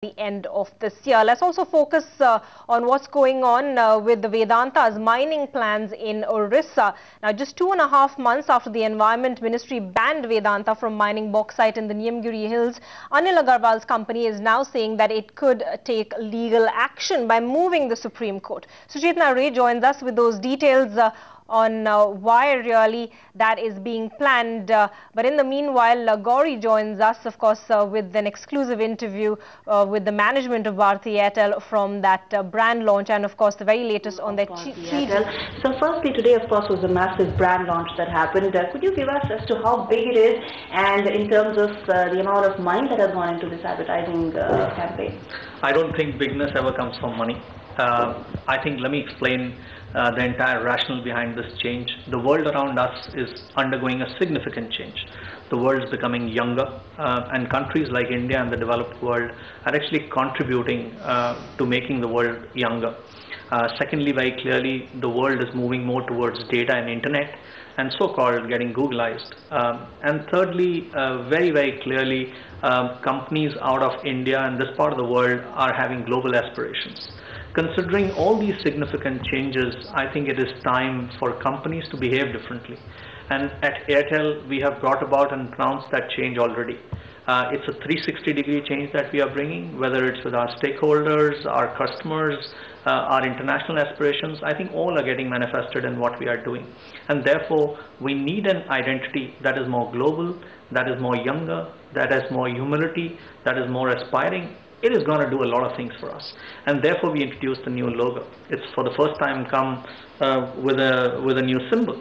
the end of this year. Let's also focus on what's going on with the Vedanta's mining plans in Orissa. Now, just 2.5 months after the Environment Ministry banned Vedanta from mining bauxite in the Niyamgiri Hills, Anil Agarwal's company is now saying that it could take legal action by moving the Supreme Court. Suchetna Ray joins us with those details on why really that is being planned. But in the meanwhile, Gauri joins us, of course, with an exclusive interview with the management of Bharti Airtel from that brand launch and, of course, the very latest on their 3G. So firstly, today, of course, was a massive brand launch that happened. Could you give us as to how big it is and in terms of the amount of money that has gone into this advertising campaign? I don't think bigness ever comes from money. I think, let me explain the entire rationale behind this change. The world around us is undergoing a significant change. The world is becoming younger, and countries like India and the developed world are actually contributing to making the world younger. Secondly, very clearly, the world is moving more towards data and internet, and so-called getting Googleized. And thirdly, very, very clearly, companies out of India and this part of the world are having global aspirations. Considering all these significant changes, I think it is time for companies to behave differently. And at Airtel, we have brought about and announced that change already. It's a 360-degree change that we are bringing, whether it's with our stakeholders, our customers, our international aspirations. I think all are getting manifested in what we are doing. And therefore, we need an identity that is more global, that is more younger, that has more humility, that is more aspiring. It is going to do a lot of things for us, and therefore we introduced the new logo. It's for the first time come with a new symbol,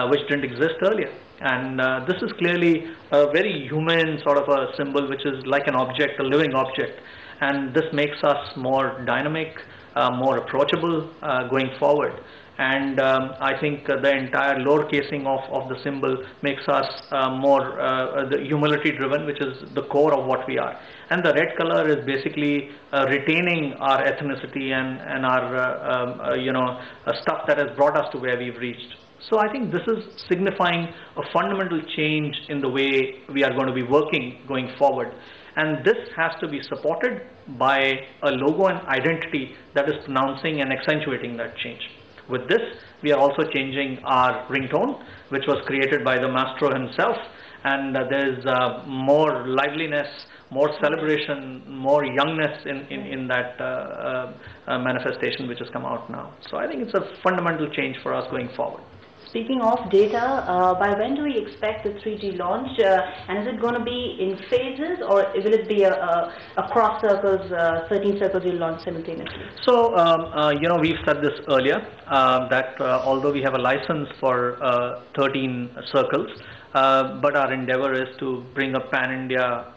which didn't exist earlier. And this is clearly a very human sort of a symbol, which is like an object, a living object. And this makes us more dynamic, more approachable going forward. And I think the entire lower casing of the symbol makes us more humility driven, which is the core of what we are. And the red color is basically retaining our ethnicity and our stuff that has brought us to where we've reached. So I think this is signifying a fundamental change in the way we are going to be working going forward. And this has to be supported by a logo and identity that is pronouncing and accentuating that change. With this, we are also changing our ringtone, which was created by the maestro himself, and there is more liveliness, more celebration, more youngness in that manifestation which has come out now. So I think it's a fundamental change for us going forward. Speaking of data, by when do we expect the 3G launch? And is it going to be in phases, or will it be across circles, 13 circles you'll launch simultaneously? So, we've said this earlier, that although we have a license for 13 circles, but our endeavor is to bring a pan-India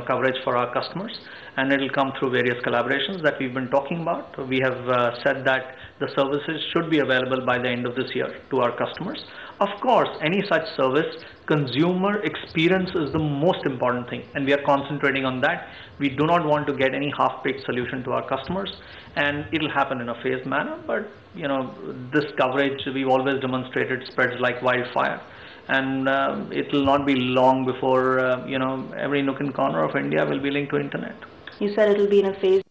coverage for our customers, and it will come through various collaborations that we've been talking about. We have said that the services should be available by the end of this year to our customers. Of course, any such service, consumer experience is the most important thing, and we are concentrating on that. We do not want to get any half-baked solution to our customers, and it will happen in a phased manner. But this coverage we've always demonstrated spreads like wildfire. And it will not be long before every nook and corner of India will be linked to internet. You said it will be in a phase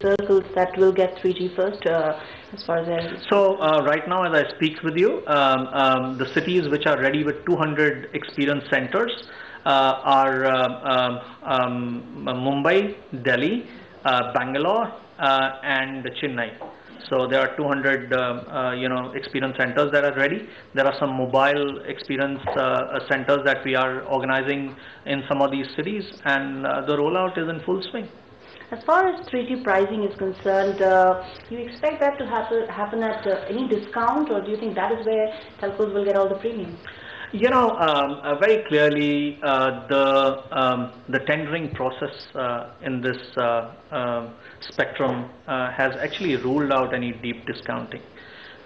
circles that will get 3G first, as far as I... So right now, as I speak with you, the cities which are ready with 200 experience centers are Mumbai, Delhi, Bangalore, and Chennai. So there are 200 experience centers that are ready. There are some mobile experience centers that we are organizing in some of these cities, and the rollout is in full swing. As far as 3G pricing is concerned, do you expect that to happen at any discount, or do you think that is where telcos will get all the premium? Very clearly, the tendering process in this spectrum has actually ruled out any deep discounting.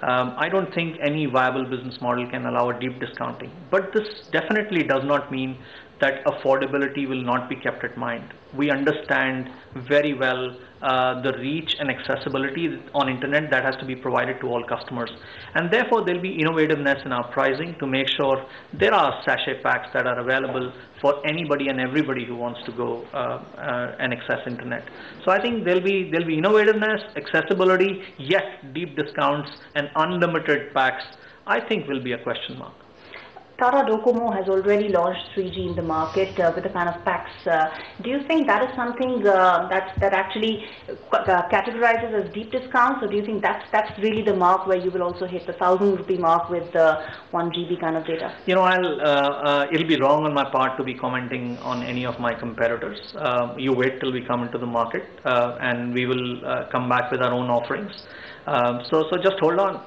I don't think any viable business model can allow a deep discounting, but this definitely does not mean that affordability will not be kept in mind. We understand very well the reach and accessibility on internet that has to be provided to all customers, and therefore there will be innovativeness in our pricing to make sure there are sachet packs that are available for anybody and everybody who wants to go and access internet. So I think there'll be innovativeness, accessibility, yet deep discounts and unlimited packs, I think, will be a question mark. Tata Docomo has already launched 3G in the market with the kind of packs. Do you think that is something that actually categorizes as deep discounts, or do you think that's really the mark where you will also hit the 1,000 rupee mark with 1 GB kind of data? You know, it'll be wrong on my part to be commenting on any of my competitors. You wait till we come into the market, and we will come back with our own offerings. So just hold on.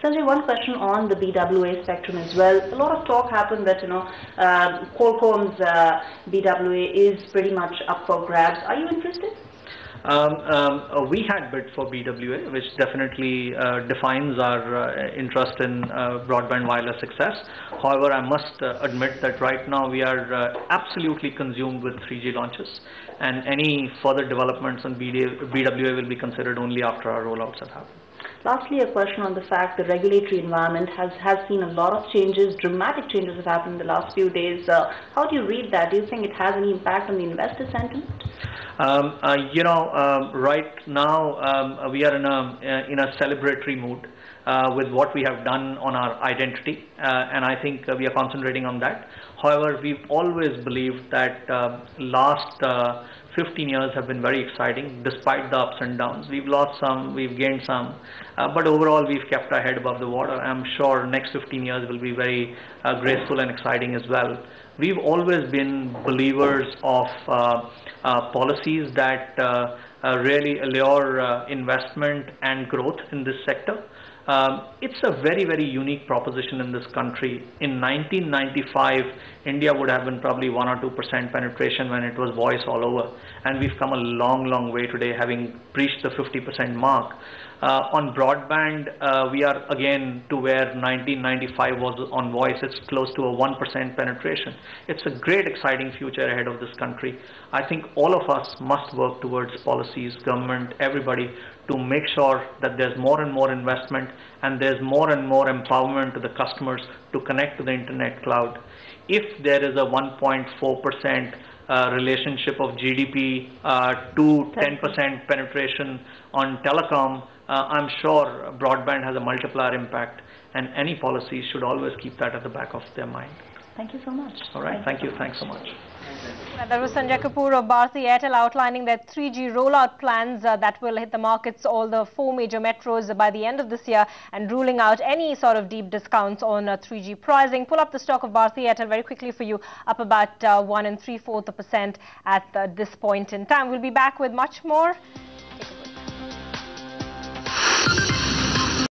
Sanjay, one question on the BWA spectrum as well. A lot of talk happened that, Qualcomm's BWA is pretty much up for grabs. Are you interested? We had bid for BWA, which definitely defines our interest in broadband wireless access. However, I must admit that right now we are absolutely consumed with 3G launches, and any further developments on BWA will be considered only after our rollouts have happened. Lastly, a question on the fact the regulatory environment has seen a lot of changes, dramatic changes have happened in the last few days. How do you read that? Do you think it has any impact on the investor sentiment? Right now we are in a celebratory mood with what we have done on our identity, and I think we are concentrating on that. However, we've always believed that last 15 years have been very exciting despite the ups and downs. We've lost some, we've gained some, but overall we've kept our head above the water. I'm sure next 15 years will be very graceful and exciting as well. We've always been believers of policies that really allure investment and growth in this sector. It's a very, very unique proposition in this country. In 1995, India would have been probably 1 or 2% penetration when it was voice all over, and we've come a long, long way today, having breached the 50% mark. On broadband, we are again to where 1995 was on voice. It's close to a 1% penetration. It's a great, exciting future ahead of this country. I think all of us must work towards policies, government, everybody, to make sure that there's more and more investment and there's more and more empowerment to the customers to connect to the internet cloud. If there is a 1.4% relationship of GDP to 10% penetration on telecom, I'm sure broadband has a multiplier impact, and any policy should always keep that at the back of their mind. Thank you so much. All right, thank you. Thanks so much. That was Sanjay Kapoor of Bharti Airtel outlining their 3G rollout plans that will hit the markets, all the 4 major metros by the end of this year, and ruling out any sort of deep discounts on 3G pricing. Pull up the stock of Bharti Airtel very quickly for you, up about 1 3/4% at this point in time. We'll be back with much more